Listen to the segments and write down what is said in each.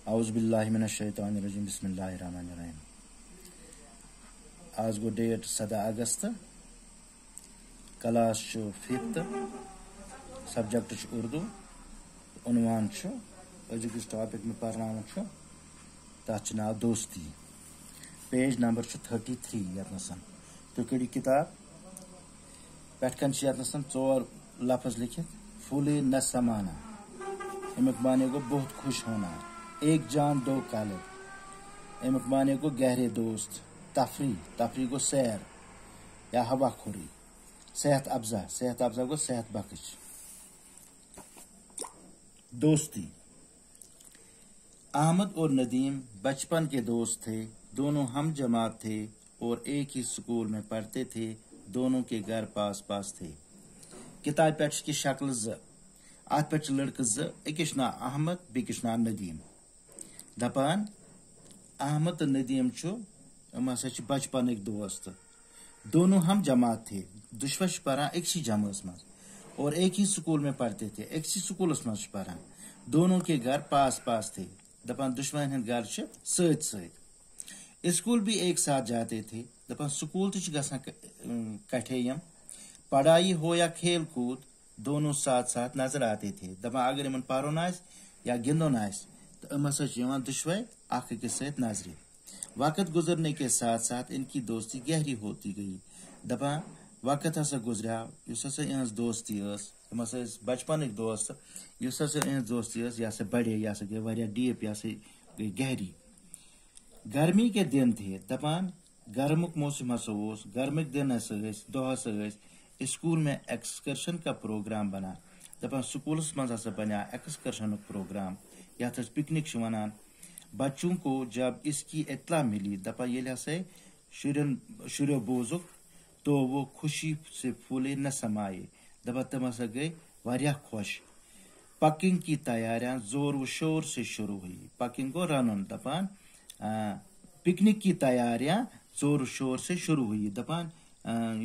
اعوذ باللہ من الشیطان الرجیم بسم اللہ الرحمن الرحیم. آج گو ڈیٹ 17 اگست. Class 5th. سبجیکٹ اردو. عنوان أزیُک ٹاپک میں پرناون تتھ ناو دوستی. پیج نمبر 33 یتنسن. تُہۍ کٔڑِو کتاب. پٮ۪ٹھ کن یتنسن 4 لفظ لکھت. پھولے نہ سمانا. امیُک معنی گو بہت خوش ہونا. ایک جان دو قلب. امیُک معنی گو گہرے دوست. تفریح گو سیر یا ہوا خوری. صحت افزا گو صحت بخش. دوستی. احمد اور ندیم بچپن کے دوست تھے. دونوں ہم جماعت تھے اور ایک ہی اسکول میں پڑھتے تھے. دونوں کے گھر پاس پاس تھے. کتاب پہ کی شکل ات پہ لڑکہ اکس نا احمد بیکس نا ندیم. دپان احمد تو ندیم ہسا بچپن دوست. دونوں ہم جماعت تھے. دشوے پران اکسی جماعت مز اور ایک ہی اسکول میں پڑھتے تھے. اکسی سکولس مز پران. دونوں کے گھر پاس پاس تھے. دپان دشوین ہند گھر ست ست. اسکول بھی ایک ساتھ جاتے تھے. دپان سکول گھان کٹھے. پڑھائی ہو یا کھیل کود دونوں ساتھ ساتھ نظر آتے تھے. دپان اگر ان پرن یا گندن تو ہسا دشوے اخ أکس ست نظر. وقت گزرنے کے ساتھ ساتھ ان کی دوستی گہری ہوتی گئی. دپان وقت ہسا گزریو. اس ہسا اہز دوستی ہم ہسا بچپن دوست. اس ہسا اہز دوستی یہ ہسا بڑے. یہ ہسا گئی واریاہ ڈیپ. یہ ہسا گئی گہری. گرمی کے دن تھے. دپان گرمک موسم ہسا گرمک دن ہسا دہ ہسا اسکول میں ایکسکرشن کا پروگرام بنا. دپان سکولس مز ہسا بنیا ایکسکرشن پروگرام یتھ پکنک ونان. بچوں کو جب اس کی اطلاع ملی دپان یل ہسا شریو بوزک تو وہ خوشی سے پھولے نہ سمائے. دپان تم ہسا گئی واریاہ خوش. پکنگ کی تیاریاں زور و شور سے شروع ہوئی. پکنگ کو رنن. دپان پکنک کی تیاریاں زور و شور سے شروع ہوئی. دپان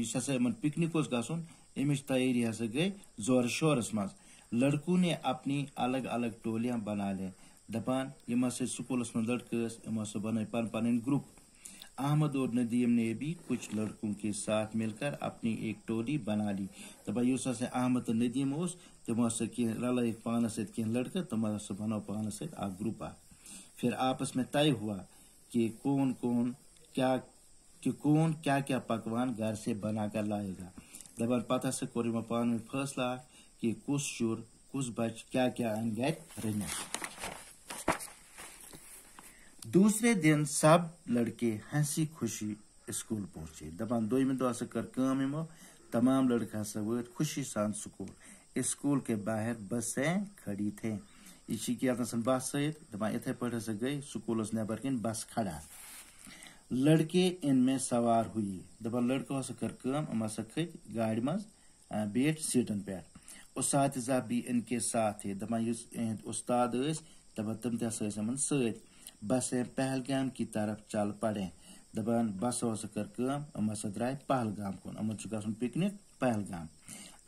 اس ہسا پکنک گھن امچ تیاری ہسا گئی زور شورس مز. لڑکوں نے اپنی الگ الگ ٹولیاں بنا لیں. دپان یم ہسا سکولس من لڑکے ام ہسا بنائی پن پن گروپ. احمد اور ندیم نے بھی کچھ لڑکوں کے ساتھ مل کر اپنی ایک ٹولی بنا لی. دپان اس ہسا احمد اور ندیم تم ہسا رلائ پانس ست کی لڑکے تم ہسا بنو پانس ست اخ گروپ. پھر آپس میں طے ہوا کہ کون کیا پکوان گھر سے بنا کر لائے گا. دپان پتہ ہسا کور پان فیصلہ کہ کس شر کس بچ کیا ان گھر رنت. دوسرے دن سب لڑکے ہنسی خوشی اسکول پہنچے. دپان دویمہ دہ ہسا کر کام یمو. تمام لڑکے ہسا وٲتۍ خوشی سان سکول. اسکول کے باہر بسیں کھڑی تھیں. یہ کی بس ست. دپان اتھے پٲٹھۍ ہسا گئی سکولس نٮ۪بر کِنۍ بس کھڑا. لڑکے ان میں سوار ہوئی. دپان لڑکو ہسا کر کٲم. ام ہسا کھٔتۍ گاڑِ منٛز بیٹھ سیٹن پٮ۪ٹھ. اساتذہ بھی ان کے ساتھ تھے. دپان یُس اہند استاد دپان تم تہ ہسا ٲسۍ یِمن سۭتۍ. بسیں پہلگام کی طرف چل پڑیں. دپان بسو ہسا کر کٲم. ام ہسا درائے پہلگام کن. امن چھُ گژھُن پکنک پہلگام.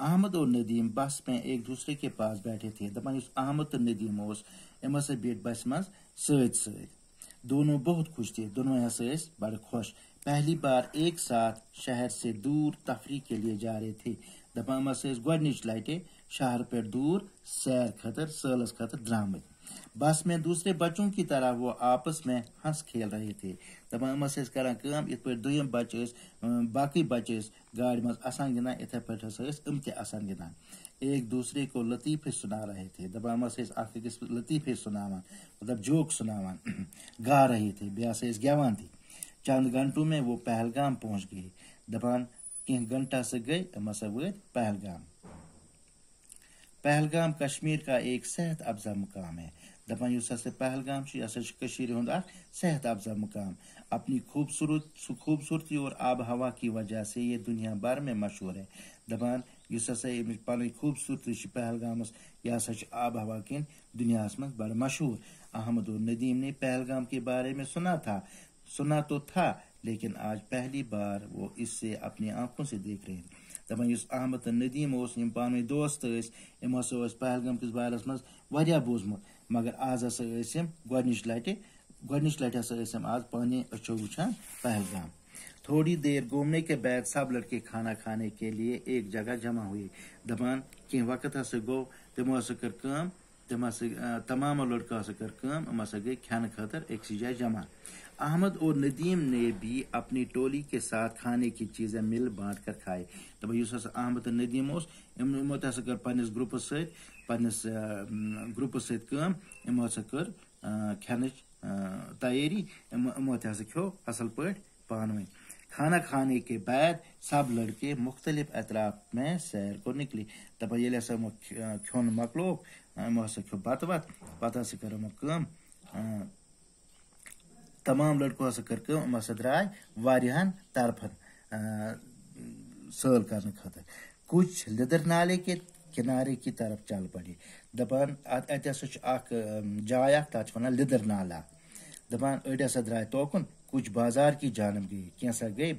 احمد اور ندیم بس میں ایک دوسرے کے پاس بیٹھے تھے. دپان یُس احمد تو ندیم ام ہسا بیٹھ بس مز ست ست. دونوں بہت خوش تھے. دونوں ہسا بڑے خوش. پہلی بار ایک ساتھ شہر سے دور تفریح کے لیے جا رہے تھے. دپان ام ہسا گۄڈنِچ لٹہِ شہر پہ دور سیر خطر سٲلس خطر درامٕتۍ. بس میں دوسرے بچوں کی طرح وہ آپس میں ہنس کھیل رہے تھے. دپان ام ہسا کران کٲم. یتھ پٲٹھۍ دوٚیِم بچہِ باقی بچے گاڑی مز آسان گِنٛدان اِتھے پٲٹھۍ ہسا ام تہِ آسان گِنٛدان. ایک دوسرے کو لطیفے سنا رہے تھے. دپان ام ہسا اکھ أکِس لطیفے سناوان مطلب جوک سناوان. گا رہے تھے. بیٚیہِ ہسا گیوان تہِ. چند گھنٹوں میں وہ پہلگام پہنچ گئے. دپان کینٛہہ گھنٹہ ہسا گئے ام ہسا وٲتۍ پہلگام. پہلگام کشمیر کا ایک صحت افزا مقام ہے. دپان یُس ہسا پہلگام یہ ہسا کشیر ہند اخ صحت افزا مقام. اپنی خوبصورتی اور آب ہوا کی وجہ سے یہ دنیا بھر میں مشہور ہے. دپان یُس ہسا پن خوبصورتی پہلگامس یہ ہسا آب ہوا کن دنیا مز بڑا مشہور. احمد اور ندیم نے پہلگام کے بارے میں سنا تو تھا لیکن آج پہلی بار وہ اس سے اپنی آنکھوں سے دیکھ رہے ہیں. دپان یُس احمد تو ندیم یم پانوی دوست ام ہسا پہلگام کس بارس مز واریاہ بوزمت مگر آز ہسا گۄڈنِچ لٹہِ ہسا آز پانے أچھو وٕچھان پہلگام. تھوڑی دیر گھومنے کے بعد سب لڑکے کھانا کھانے کے لیے ایک جگہ جمع ہوئے. دپان کینٛہہ وقت ہسا گوٚو تِمو ہسا کٔر کٲم تمام لڑکوں ہسا کٔر کٲم یِم ہسا گٔے کھٮ۪نہٕ خٲطرٕ أکسٕے جایہِ جمع. احمد اور ندیم نے بھی اپنی ٹولی کے ساتھ کھانے کی چیزیں مل بانٹ کر کھائے. دپان یُس ہسا احمد تہٕ ندیم اوس یِمو تہِ ہسا کٔر پننِس گروپس سۭتۍ کٲم. یِمو ہسا کٔر کھٮ۪نٕچ تیٲری. یِمو تہِ ہسا کھیوٚو اصل پٲٹھۍ پانہٕ ؤنۍ. کھانا کھانے کے بعد سب لڑکے مختلف اطراف میں سیر کو نکلے. دپان ییٚلہِ ہسا یِمو کھیوٚن مۄکلوو یِمو ہسا کھیوٚو بتہٕ پتہٕ ہسا کٔر یِمو کٲم. تمام لڑکو ہسا کٔر کٲم یِم ہسا درٛاے واریاہن طرفن سٲل کرنہٕ خٲطرٕ. کچھ لیدر نالے کے کنارے کی طرف چل پڑے. دپان اتہِ ہسا چھُ اکھ جاے اکھ تتھ چھِ ونان لیدر نالا. دپان أڑۍ ہسا درٛاے توکُن. کچھ بازار کی جانب گئے. کینٛژھا گئے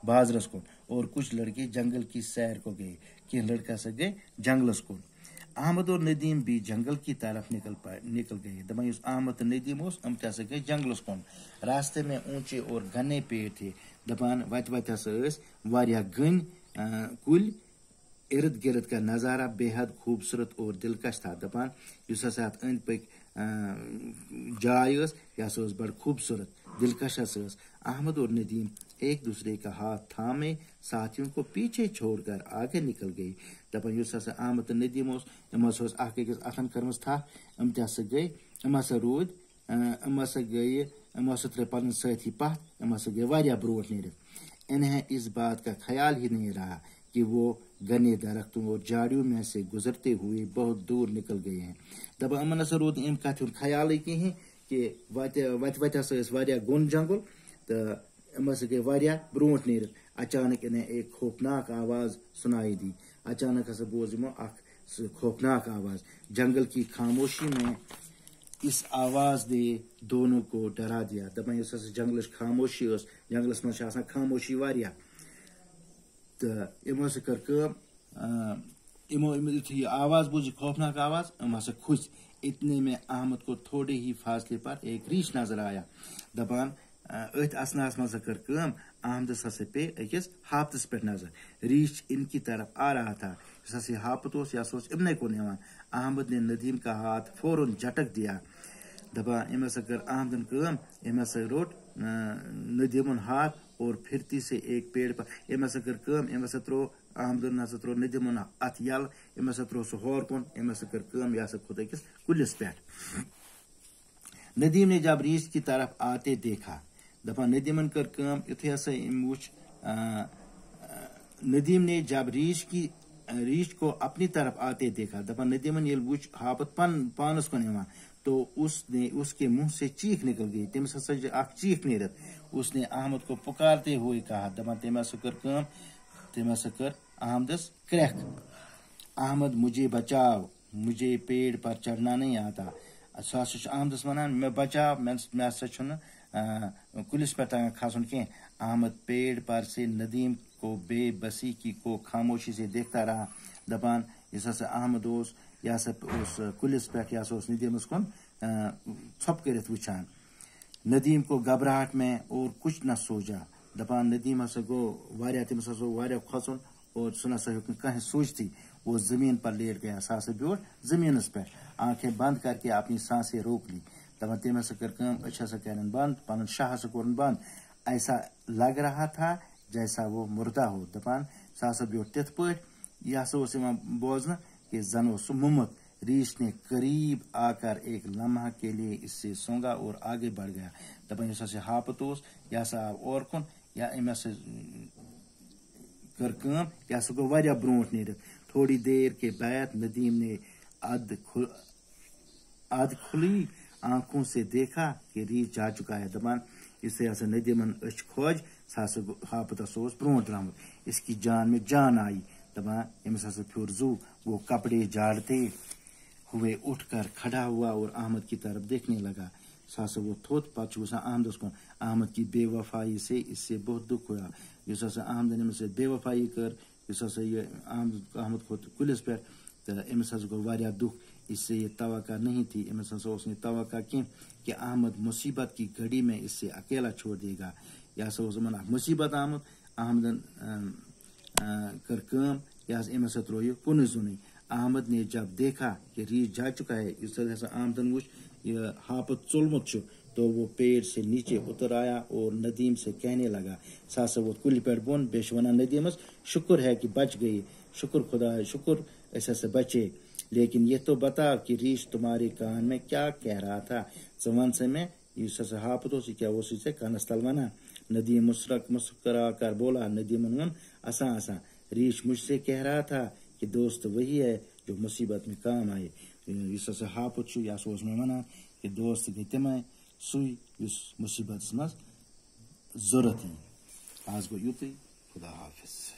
بازرس کُن اور کچھ لڑکے جنگل کی سیر کو گئے. کینٛہہ لڑکہٕ ہسا گئے جنگلس کُن. احمد اور ندیم بھی جنگل کی طرف نکل گئے. دپان یُس احمد تہٕ ندیم اوس یِم تہِ ہسا گئے جنگلس کُن. راستے میں اونچے اور گھنے پیڑ تھے. دپان وتہِ ہسا ٲسۍ واریاہ گٔنۍ کُلۍ. ارد گرد کا نظارہ بے حد خوبصورت اور دلکش تھا. دپان یُس ہسا اتھ أنٛدۍ پٔکۍ جاے ٲس یہِ ہسا ٲس بڑٕ خوبصورت دلکش ہسا ٲس. احمد اور ندیم ایک دوسرے کا ہاتھ تھامے ساتھیوں کو پیچھے چھوڑ کر آگے نکل گئی. دپان یُس ہسا احمد تہٕ ندیم اوس یِم ہسا ٲس اکھ أکِس اتھن کٔرمٕژ تھپھ. یِم تہِ ہسا گٔے یِم ہسا ترٲے پنٕنۍ سٲتھی پتھ. یِم ہسا گٔے واریاہ برونٛٹھ نیٖرِتھ. انہیں اس بات کا خیال ہی نہیں رہا کہ وہ گھنے درختوں اور جھاڑیوں میں سے گزرتے ہوئے بہت دور نکل گئے ہیں. دپان یِمن ہسا روٗد نہٕ اَمہِ کتھِ ہُنٛد خیالٕے کِہینۍ کہِ وتہِ ہسا ٲسۍ واریاہ گوٚن جنگل تہٕ یِم ہسا گٔے واریاہ برونٛٹھ نیٖرِتھ. اچانک انہیں ایک خوفناک آواز سنائی دی. اچانک ہسا بوز یِمو اکھ خوفناک آواز. جنگل کی خاموشی میں اس آواز نے دونوں کو ڈرا دیا. دپان یُس ہسا جنگلٕچ خاموشی ٲس جنگلس منٛز چھِ آسان خاموشی واریاہ تہٕ یِمو ہسا کٔر کٲم. یُتھُے یہِ آواز بوٗز یہِ خوفناک آواز یِم ہسا کھوٗژۍ. اتنے میں احمد کو تھوڑے ہی فاصلے پر ایک ریچھ نظر آیا. دپان أتھۍ اسناہس منٛز ہسا کٔر کٲم. احمدس ہسا پیٚیہِ أکِس ہاپتس پٮ۪ٹھ نظر. ریچھ ان کی طرف آ رہا تھا. یُس ہسا یہِ ہاپت اوس یہِ ہسا اوس یِمنٕے کُن یِوان. احمد نے ندیم کا ہاتھ فوراً جھٹک دیا. دپان أمۍ ہسا کٔر احمدن کٲم. أمۍ ہسا روٚٹ ندیمُن ہاتھ اور پھرتی سے ایک پیڑ پر. أمۍ ہسا کٔر کٲم. أمۍ ہسا تروو احمدن ہسا تروو ندیمُن اتھ یلہٕ. أمۍ ہسا تروو سُہ ہور کُن. أمۍ ہسا کٔر کٲم یہِ ہسا کھوٚت أکِس کُلِس پٮ۪ٹھ. ندیم نے جب ریچھ کی طرف آتے دیکھا. دپان ندیمن کٔر کٲم. یُتھُے ہسا أمۍ وُچھ ندیم نے جب ریچھ کو اپنی طرف آتے دیکھا. دپان ندیمن ییٚلہِ وُچھ ہاپت پانس کُن یِوان تو اس کے منہ سے چیخ نکل گئی. تٔمِس ہسا چھِ اکھ چیخ نیٖرِتھ. اس نے احمد کو پکارتے ہوئے کہا. دپان تٔمۍ ہسا کٔر کٲم. تٔمۍ ہسا کٔر احمدس کرٛٮ۪کھ. احمد مجھے بچاو مجھے پیڑ پر چڑھنا نہیں آتا. سُہ ہسا چھُ احمدس ونان مےٚ بچاو مےٚ ہسا چھُنہٕ کُلِس پٮ۪ٹھ تگان کھسُن کینٛہہ. احمد پیڑ پر سے ندیم کو بے بسی کو خاموشی سے دیکھتا رہا. دپان یُس ہسا احمد اوس یہِ ہسا اوس کُلِس پٮ۪ٹھ یہِ ہسا اوس ندیمس کُن ژھۄپہٕ کٔرِتھ وٕچھان. ندیم کو گھبراہٹ میں اور کچھ نہ سوچا. دپان ندیم ہسا گوٚو واریاہ تٔمِس ہسا گوٚو واریاہ کھۄژُن اور سُہ نسا ہیوٚک نہٕ کانٛہہ سوٗنٛچتھٕے. وہ زمین پر لیٹ گیا. سُہ ہسا بیوٗٹھ زٔمیٖنس پٮ۪ٹھ. آنکھیں بند کر کے اپنی سانسیں روک لی. دپان تٔمۍ ہسا کٔر کٲم. أچھ ہسا کَرٮ۪ن بند. پنُن شاہ ہسا کوٚرُن بند. ایسا لگ رہا تھا جیسا وہ مردہ ہو. دپان سُہ ہسا بیوٗٹھ تِتھ پٲٹھۍ یہِ ہسا اوس یِوان بوزنہٕ کہ زن اوس سُہ موٚمُت. ریچھ نے قریب آ کر ایک لمحہ کے لیے اس سے سونگا اور آگے بڑھ گیا. دپان یُس ہسا ہاپت اوس یہِ ہسا آو اور کُن. یا أمۍ ہسا کٔر کٲم. یہِ ہسا گوٚو واریاہ برونٛٹھ نیٖرِتھ. تھوڑی دیر کے بعد ندیم نے ادھ کھلی آنکھوں سے دیکھا کہ ریچھ جا چکا ہے. دپان یُتھُے ہسا ندیمن أچھ کھوج سُہ ہسا ہاپت ہسا اوس برونٛٹھ درٛامُت. اس کی جان میں جان آئی. دپان أمِس ہسا پھیوٗر زُو. وہ کپڑے جھاڑتے ہوئے اٹھ کر کھڑا ہوا اور احمد کی طرف دیکھنے لگا. سُہ ہسا ووٚتھ تھوٚد. پتہٕ چھُ وٕچھان احمدس کُن. احمد کی بے وفائی سے اس سے بہت دکھ ہوا. یُس ہسا احمدن أمِس سۭتۍ بے وفایی کٔر یُس ہسا یہِ احمد کھوٚت کُلِس پٮ۪ٹھ تہٕ أمِس ہسا گوٚو واریاہ دُکھ. اس سے یہ توقع نہیں تھی، امس ہسا اوس نہٕ توقع کینٛہہ کہ احمد مصیبت کی گھڑی میں اس سے اکیلا چھوڑ دے گا. یہ ہسا اوس یِمن اکھ مصیبت آمُت، احمدن کر کٲم، یہ ہسا أمۍ ہسا ترٛوو یہِ کُنُے زوٚنُے. احمد نے جب دیکھا کہ ریچھ جا چکا ہے، یُس ہسا احمدن وُچھ یہ ہاپت ژوٚلمُت چھُ، تو وہ پیڑ سے نیچے اتر آیا اور ندیم سے کہنے لگا. سُہ ہسا ووت کُلہِ پٮ۪ٹھ بۄن، بیٚیہِ چھُ ونان ندیمس شکر ہے کہ بچ گئی، شکر خدا شکر أسۍ ہسا بچے. لیکن یہ تو بتا کہ ریچھ تمہارے کان میں کیا کہہ رہا تھا، ژٕ ون سا مےٚ یُس ہسا ہاپت اوس یہِ کیٛاہ اوسُے ژےٚ کانس تل ونان. ندیم مسکرا کر بولا، ندیمن ووٚن اسان اسان، ریچھ مجھ سے کہہ رہا تھا کہ دوست وہی ہے جو مصیبت میں کام آئے. یُس ہسا ہاپت چھُ یہِ ہسا اوس مےٚ ونان کہ دوست گٔے تِمے سُے یُس مصیبتس منٛز ضوٚرتھ یی. آز گوٚو یُتُے، خدا حافظ.